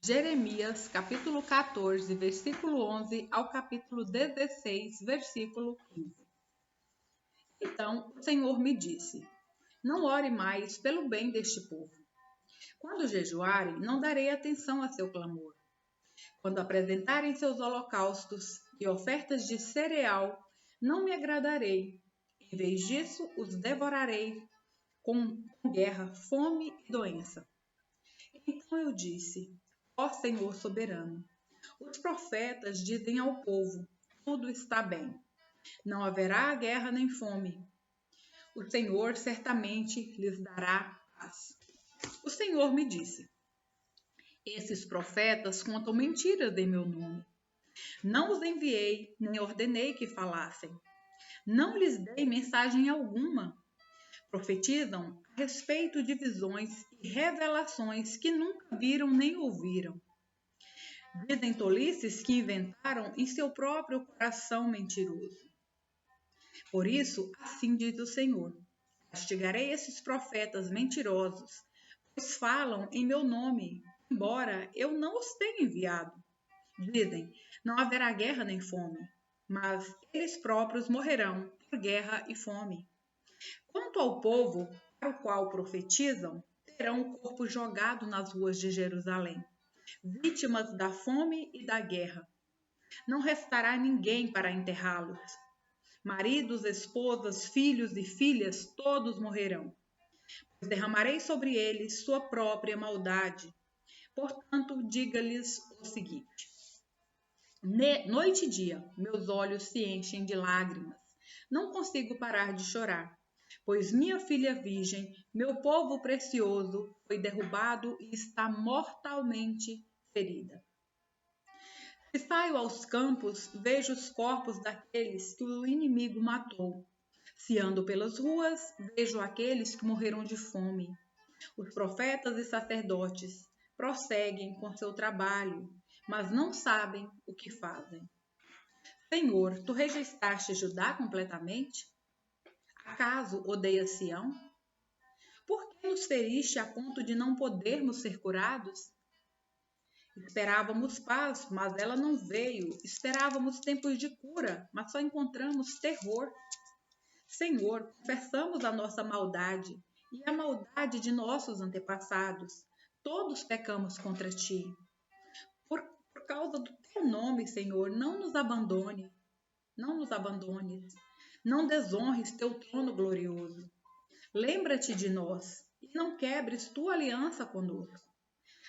Jeremias, capítulo 14, versículo 11 ao capítulo 16, versículo 15. Então o Senhor me disse: não ore mais pelo bem deste povo. Quando jejuarem, não darei atenção a seu clamor. Quando apresentarem seus holocaustos e ofertas de cereal, não me agradarei. Em vez disso, os devorarei com guerra, fome e doença. Então eu disse: ó Senhor soberano, os profetas dizem ao povo: tudo está bem. Não haverá guerra nem fome. O Senhor certamente lhes dará paz. O Senhor me disse: esses profetas contam mentiras em meu nome. Não os enviei, nem ordenei que falassem. Não lhes dei mensagem alguma. Profetizam a respeito de visões e revelações que nunca viram nem ouviram. Dizem tolices que inventaram em seu próprio coração mentiroso. Por isso, assim diz o Senhor: castigarei esses profetas mentirosos, pois falam em meu nome, embora eu não os tenha enviado. Dizem: não haverá guerra nem fome, mas eles próprios morrerão por guerra e fome. Quanto ao povo para o qual profetizam, terão o corpo jogado nas ruas de Jerusalém, vítimas da fome e da guerra. Não restará ninguém para enterrá-los. Maridos, esposas, filhos e filhas, todos morrerão. Pois derramarei sobre eles sua própria maldade. Portanto, diga-lhes o seguinte: noite e dia, meus olhos se enchem de lágrimas. Não consigo parar de chorar, pois minha filha virgem, meu povo precioso, foi derrubado e está mortalmente ferida. Se saio aos campos, vejo os corpos daqueles que o inimigo matou. Se ando pelas ruas, vejo aqueles que morreram de fome. Os profetas e sacerdotes prosseguem com seu trabalho, mas não sabem o que fazem. Senhor, tu rejeitaste Judá completamente? Acaso odeias Sião? Por que nos feriste a ponto de não podermos ser curados? Esperávamos paz, mas ela não veio. Esperávamos tempos de cura, mas só encontramos terror. Senhor, confessamos a nossa maldade e a maldade de nossos antepassados. Todos pecamos contra ti. Por causa do teu nome, Senhor, não nos abandones. Não desonres teu trono glorioso. Lembra-te de nós e não quebres tua aliança conosco.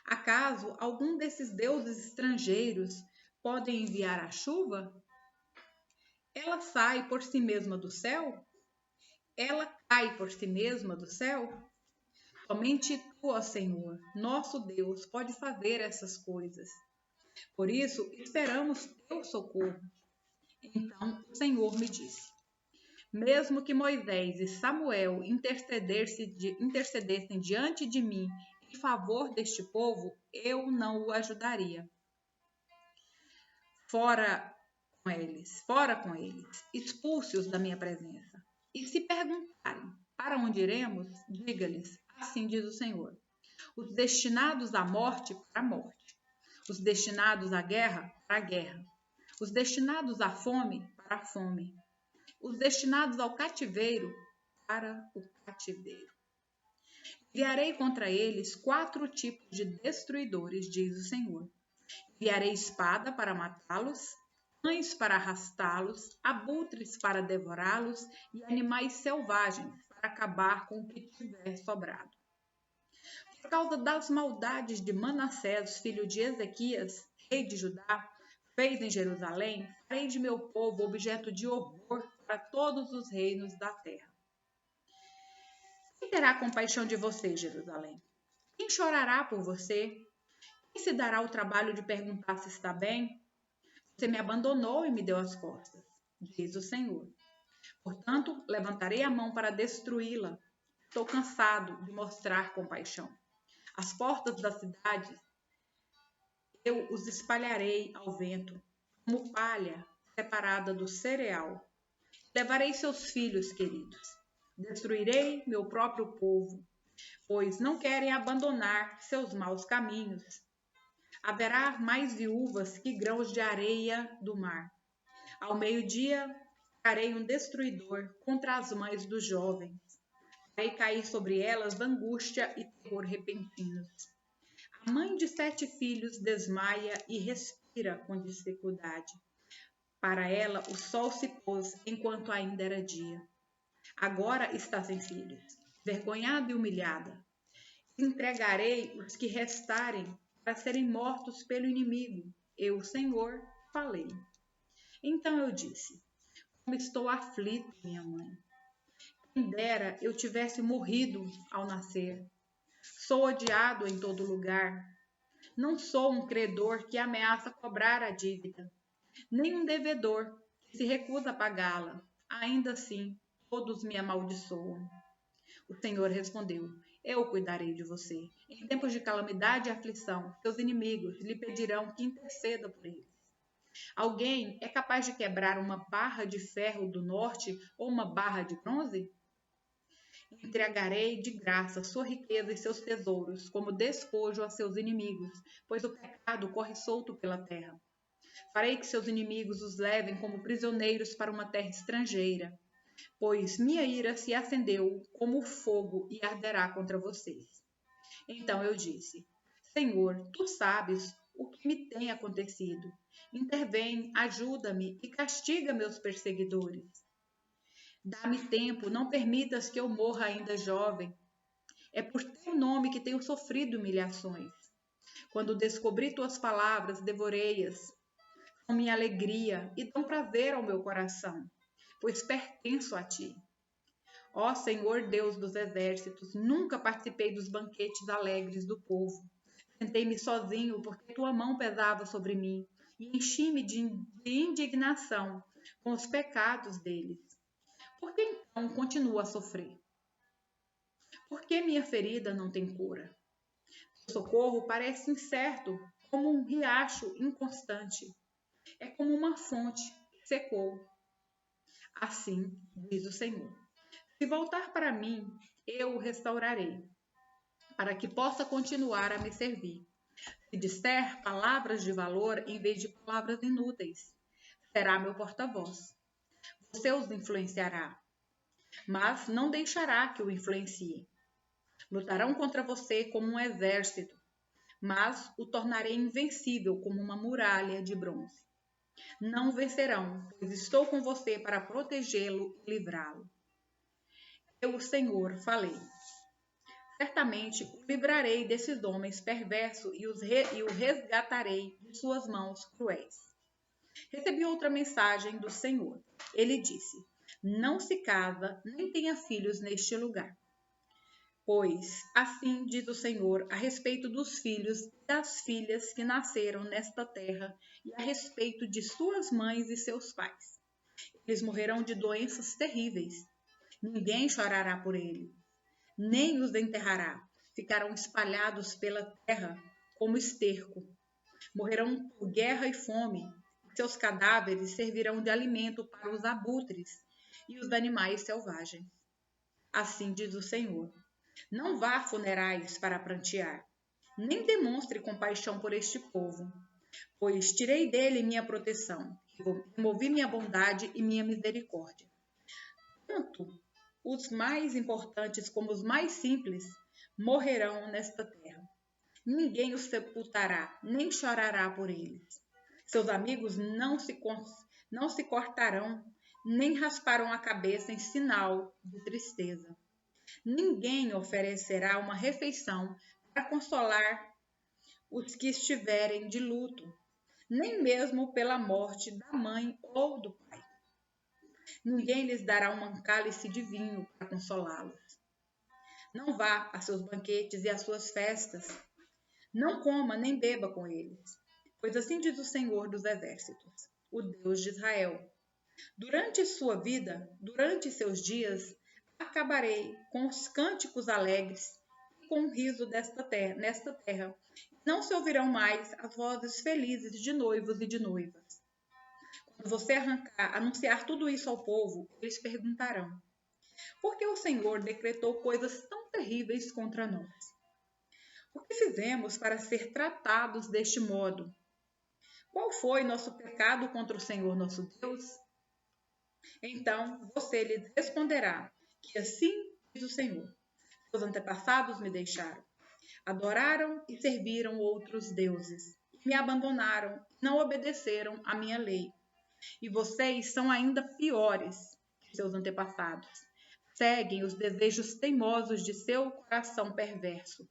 Acaso algum desses deuses estrangeiros podem enviar a chuva? Ela sai por si mesma do céu? Ela cai por si mesma do céu? Somente tu, ó Senhor, nosso Deus, pode fazer essas coisas. Por isso, esperamos teu socorro. Então o Senhor me disse: mesmo que Moisés e Samuel intercedessem diante de mim em favor deste povo, eu não o ajudaria. Fora com eles, expulse-os da minha presença. E se perguntarem: para onde iremos? Diga-lhes: assim diz o Senhor: os destinados à morte, para a morte; os destinados à guerra, para a guerra; os destinados à fome, para a fome; os destinados ao cativeiro, para o cativeiro. Enviarei contra eles 4 tipos de destruidores, diz o Senhor. Enviarei espada para matá-los, cães para arrastá-los, abutres para devorá-los e animais selvagens para acabar com o que tiver sobrado. Por causa das maldades de Manassés, filho de Ezequias, rei de Judá, fez em Jerusalém, farei de meu povo objeto de horror para todos os reinos da terra. Quem terá compaixão de você, Jerusalém? Quem chorará por você? Quem se dará o trabalho de perguntar se está bem? Você me abandonou e me deu as costas, diz o Senhor. Portanto, levantarei a mão para destruí-la. Estou cansado de mostrar compaixão. As portas da cidade eu os espalharei ao vento, como palha separada do cereal. Levarei seus filhos queridos. Destruirei meu próprio povo, pois não querem abandonar seus maus caminhos. Haverá mais viúvas que grãos de areia do mar. Ao meio-dia, trarei um destruidor contra as mães dos jovens. Farei cair sobre elas angústia e terror repentinos. A mãe de 7 filhos desmaia e respira com dificuldade. Para ela, o sol se pôs enquanto ainda era dia. Agora está sem filhos, vergonhada e humilhada. Entregarei os que restarem para serem mortos pelo inimigo. Eu, Senhor, falei. Então eu disse: como estou aflito, minha mãe. Quem dera eu tivesse morrido ao nascer. Sou odiado em todo lugar. Não sou um credor que ameaça cobrar a dívida, nem um devedor que se recusa a pagá-la. Ainda assim, todos me amaldiçoam. O Senhor respondeu: eu cuidarei de você. Em tempos de calamidade e aflição, seus inimigos lhe pedirão que interceda por eles. Alguém é capaz de quebrar uma barra de ferro do norte ou uma barra de bronze? Entregarei de graça sua riqueza e seus tesouros, como despojo a seus inimigos, pois o pecado corre solto pela terra. Farei que seus inimigos os levem como prisioneiros para uma terra estrangeira, pois minha ira se acendeu como fogo e arderá contra vocês. Então eu disse: Senhor, tu sabes o que me tem acontecido. Intervém, ajuda-me e castiga meus perseguidores. Dá-me tempo, não permitas que eu morra ainda jovem. É por teu nome que tenho sofrido humilhações. Quando descobri tuas palavras, devorei-as. São minha alegria e dão prazer ao meu coração, pois pertenço a ti. Ó Senhor Deus dos exércitos, nunca participei dos banquetes alegres do povo. Sentei-me sozinho porque tua mão pesava sobre mim e enchi-me de indignação com os pecados deles. Por que então continuo a sofrer? Por que minha ferida não tem cura? O socorro parece incerto, como um riacho inconstante. É como uma fonte que secou. Assim diz o Senhor: se voltar para mim, eu o restaurarei, para que possa continuar a me servir. Se disser palavras de valor em vez de palavras inúteis, será meu porta-voz. Você os influenciará, mas não deixará que o influencie. Lutarão contra você como um exército, mas o tornarei invencível como uma muralha de bronze. Não vencerão, pois estou com você para protegê-lo e livrá-lo. Eu, o Senhor, falei. Certamente o livrarei desses homens perversos e o resgatarei de suas mãos cruéis. Recebi outra mensagem do Senhor. Ele disse: não se casa nem tenha filhos neste lugar. Pois assim diz o Senhor a respeito dos filhos e das filhas que nasceram nesta terra e a respeito de suas mães e seus pais. Eles morrerão de doenças terríveis. Ninguém chorará por eles, nem os enterrará. Ficarão espalhados pela terra como esterco. Morrerão por guerra e fome. Seus cadáveres servirão de alimento para os abutres e os animais selvagens. Assim diz o Senhor. Não vá a funerais para prantear, nem demonstre compaixão por este povo, pois tirei dele minha proteção, removi minha bondade e minha misericórdia. Tanto os mais importantes como os mais simples morrerão nesta terra. Ninguém os sepultará, nem chorará por eles. Seus amigos não se cortarão, nem rasparão a cabeça em sinal de tristeza. Ninguém oferecerá uma refeição para consolar os que estiverem de luto, nem mesmo pela morte da mãe ou do pai. Ninguém lhes dará um cálice de vinho para consolá-los. Não vá a seus banquetes e às suas festas. Não coma nem beba com eles, pois assim diz o Senhor dos exércitos, o Deus de Israel. Durante sua vida, durante seus dias, acabarei com os cânticos alegres e com o riso nesta terra. Não se ouvirão mais as vozes felizes de noivos e de noivas. Quando você anunciar tudo isso ao povo, eles perguntarão: por que o Senhor decretou coisas tão terríveis contra nós? O que fizemos para ser tratados deste modo? Qual foi nosso pecado contra o Senhor nosso Deus? Então você lhe responderá que assim diz o Senhor: seus antepassados me deixaram, adoraram e serviram outros deuses, e me abandonaram, não obedeceram à minha lei. E vocês são ainda piores que seus antepassados. Seguem os desejos teimosos de seu coração perverso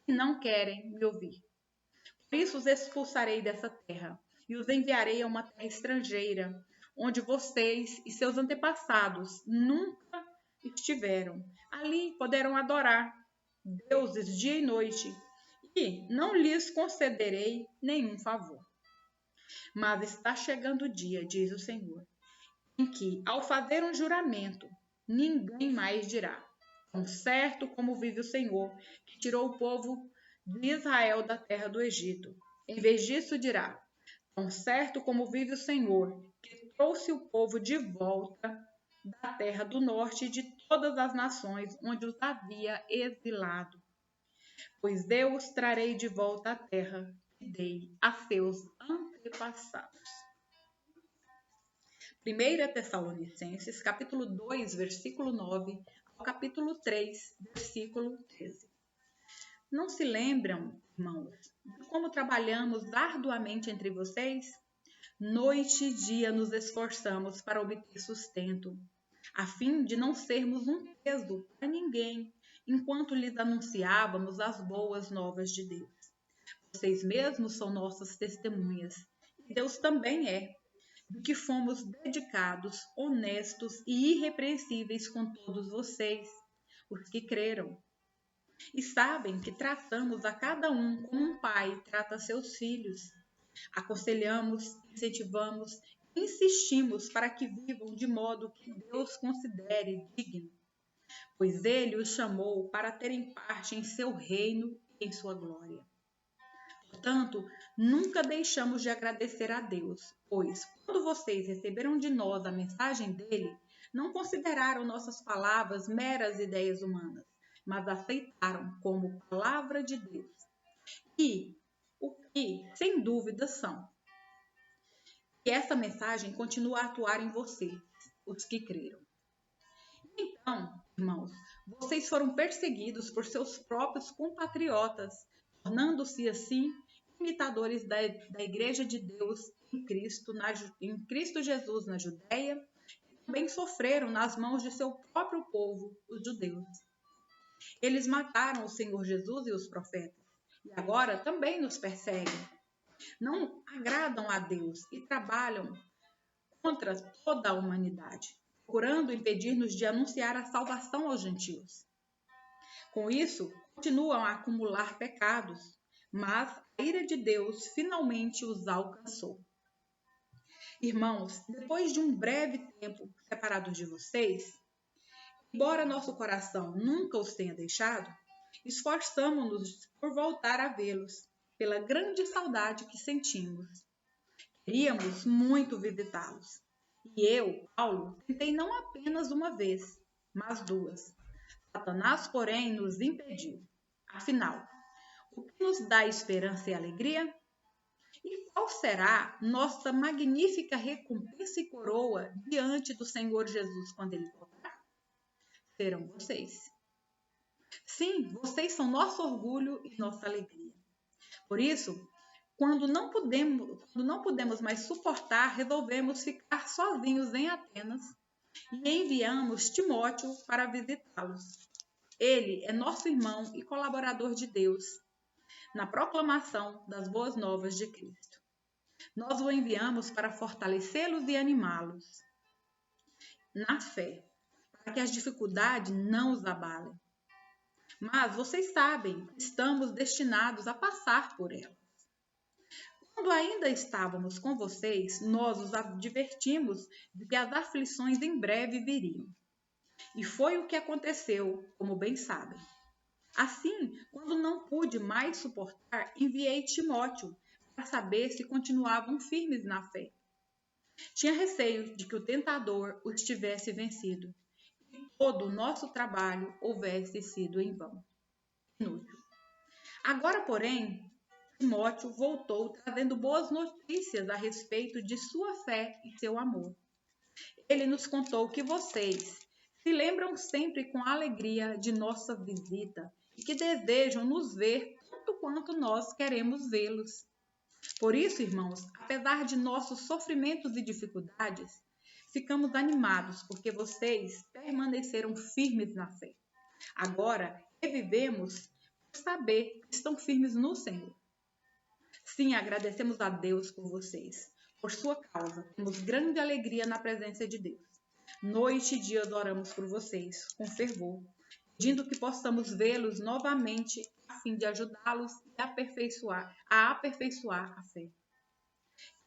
e não querem me ouvir. Por isso os expulsarei dessa terra e os enviarei a uma terra estrangeira, onde vocês e seus antepassados nunca estiveram. Ali poderão adorar deuses dia e noite, e não lhes concederei nenhum favor. Mas está chegando o dia, diz o Senhor, em que, ao fazer um juramento, ninguém mais dirá: tão certo como vive o Senhor, que tirou o povo de Israel da terra do Egito. Em vez disso, dirá: tão certo como vive o Senhor, que trouxe o povo de volta da terra do norte e de todas as nações onde os havia exilado. Pois eu os trarei de volta à terra que dei a seus antepassados. 1 Tessalonicenses, capítulo 2, versículo 9, ao capítulo 3, versículo 13. Não se lembram, irmãos, de como trabalhamos arduamente entre vocês? Noite e dia nos esforçamos para obter sustento, a fim de não sermos um peso para ninguém, enquanto lhes anunciávamos as boas novas de Deus. Vocês mesmos são nossas testemunhas, e Deus também é, de que fomos dedicados, honestos e irrepreensíveis com todos vocês, os que creram. E sabem que tratamos a cada um como um pai trata seus filhos. Aconselhamos, incentivamos, insistimos para que vivam de modo que Deus considere digno, pois Ele os chamou para terem parte em seu reino e em sua glória. Portanto, nunca deixamos de agradecer a Deus, pois, quando vocês receberam de nós a mensagem dele, não consideraram nossas palavras meras ideias humanas, mas aceitaram como palavra de Deus. E o que, sem dúvida, são. E essa mensagem continua a atuar em vocês, os que creram. Então, irmãos, vocês foram perseguidos por seus próprios compatriotas, tornando-se assim imitadores da Igreja de Deus em Cristo Jesus na Judéia, e também sofreram nas mãos de seu próprio povo, os judeus. Eles mataram o Senhor Jesus e os profetas, e agora também nos perseguem. Não agradam a Deus e trabalham contra toda a humanidade, procurando impedir-nos de anunciar a salvação aos gentios. Com isso, continuam a acumular pecados, mas a ira de Deus finalmente os alcançou. Irmãos, depois de um breve tempo separados de vocês, embora nosso coração nunca os tenha deixado, esforçamo-nos por voltar a vê-los, pela grande saudade que sentimos. Queríamos muito visitá-los. E eu, Paulo, tentei não apenas uma vez, mas duas. Satanás, porém, nos impediu. Afinal, o que nos dá esperança e alegria? E qual será nossa magnífica recompensa e coroa diante do Senhor Jesus quando Ele voltar? Serão vocês. Sim, vocês são nosso orgulho e nossa alegria. Por isso, quando não podemos mais suportar, resolvemos ficar sozinhos em Atenas e enviamos Timóteo para visitá-los. Ele é nosso irmão e colaborador de Deus na proclamação das boas novas de Cristo. Nós o enviamos para fortalecê-los e animá-los na fé, para que as dificuldades não os abalem. Mas vocês sabem que estamos destinados a passar por elas. Quando ainda estávamos com vocês, nós os advertimos de que as aflições em breve viriam. E foi o que aconteceu, como bem sabem. Assim, quando não pude mais suportar, enviei Timóteo para saber se continuavam firmes na fé. Tinha receio de que o tentador os tivesse vencido e todo o nosso trabalho houvesse sido em vão, inútil. Agora, porém, Timóteo voltou trazendo boas notícias a respeito de sua fé e seu amor. Ele nos contou que vocês se lembram sempre com alegria de nossa visita e que desejam nos ver tanto quanto nós queremos vê-los. Por isso, irmãos, apesar de nossos sofrimentos e dificuldades, ficamos animados porque vocês permaneceram firmes na fé. Agora, revivemos por saber que estão firmes no Senhor. Sim, agradecemos a Deus por vocês. Por sua causa, temos grande alegria na presença de Deus. Noite e dia oramos por vocês, com fervor, pedindo que possamos vê-los novamente, a fim de ajudá-los a aperfeiçoar a fé.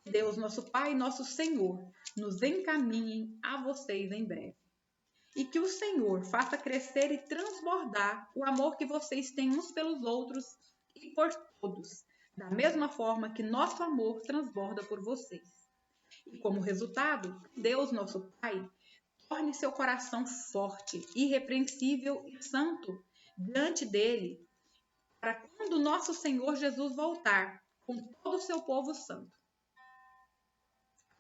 Deus, nosso Pai e nosso Senhor, nos encaminhem a vocês em breve. E que o Senhor faça crescer e transbordar o amor que vocês têm uns pelos outros e por todos, da mesma forma que nosso amor transborda por vocês. E como resultado, Deus, nosso Pai, torne seu coração forte, irrepreensível e santo diante dele, para quando nosso Senhor Jesus voltar com todo o seu povo santo.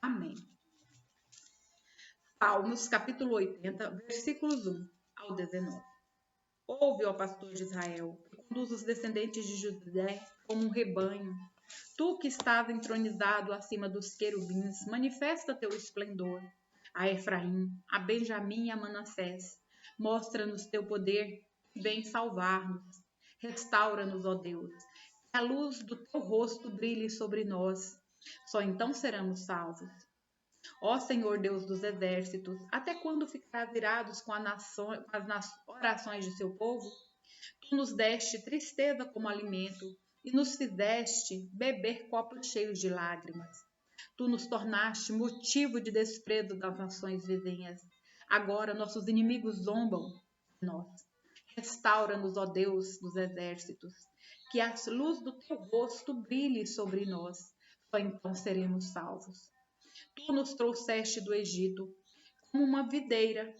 Amém. Salmos, capítulo 80, versículos 1 ao 19. Ouve, ó pastor de Israel, que conduz os descendentes de José como um rebanho. Tu que estás entronizado acima dos querubins, manifesta teu esplendor. A Efraim, a Benjamim e a Manassés, mostra-nos teu poder e vem salvar-nos. Restaura-nos, ó Deus, que a luz do teu rosto brilhe sobre nós. Só então seremos salvos. Ó Senhor Deus dos exércitos, até quando ficarás irados com as orações de seu povo? Tu nos deste tristeza como alimento e nos fizeste beber copos cheios de lágrimas. Tu nos tornaste motivo de desprezo das nações vizinhas. Agora nossos inimigos zombam de nós. Restaura-nos, ó Deus dos exércitos, que a luz do teu rosto brilhe sobre nós. Só então seremos salvos. Tu nos trouxeste do Egito como uma videira,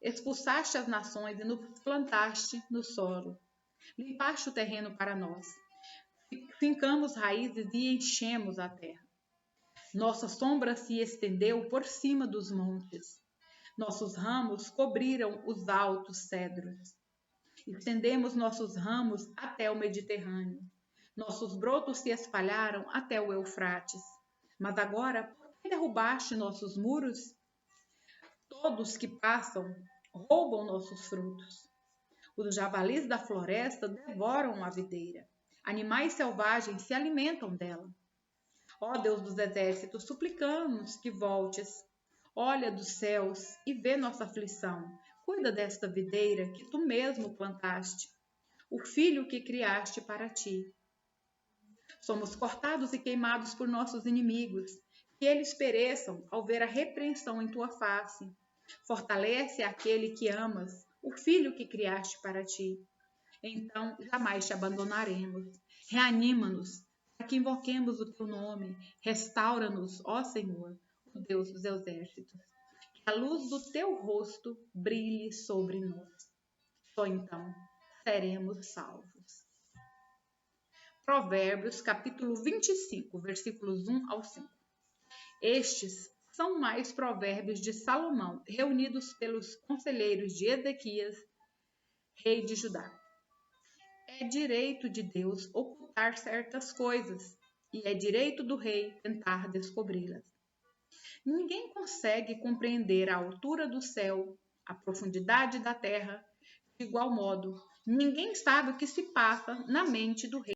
expulsaste as nações e nos plantaste no solo. Limpaste o terreno para nós. Fincamos raízes e enchemos a terra. Nossa sombra se estendeu por cima dos montes. Nossos ramos cobriram os altos cedros. Estendemos nossos ramos até o Mediterrâneo. Nossos brotos se espalharam até o Eufrates. Mas agora, por que derrubaste nossos muros? Todos que passam roubam nossos frutos. Os javalis da floresta devoram a videira. Animais selvagens se alimentam dela. Ó Deus dos exércitos, suplicamos que voltes. Olha dos céus e vê nossa aflição. Cuida desta videira que tu mesmo plantaste, o filho que criaste para ti. Somos cortados e queimados por nossos inimigos, que eles pereçam ao ver a repreensão em tua face. Fortalece aquele que amas, o filho que criaste para ti. Então jamais te abandonaremos. Reanima-nos, para que invoquemos o teu nome. Restaura-nos, ó Senhor, o Deus dos exércitos. Que a luz do teu rosto brilhe sobre nós. Só então seremos salvos. Provérbios, capítulo 25, versículos 1 ao 5. Estes são mais provérbios de Salomão, reunidos pelos conselheiros de Ezequias, rei de Judá. É direito de Deus ocultar certas coisas, e é direito do rei tentar descobri-las. Ninguém consegue compreender a altura do céu, a profundidade da terra, de igual modo, ninguém sabe o que se passa na mente do rei.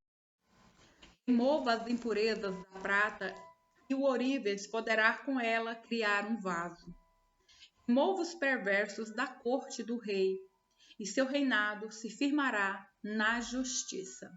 Remova as impurezas da prata e o ourives poderá com ela criar um vaso. Remova os perversos da corte do rei e seu reinado se firmará na justiça.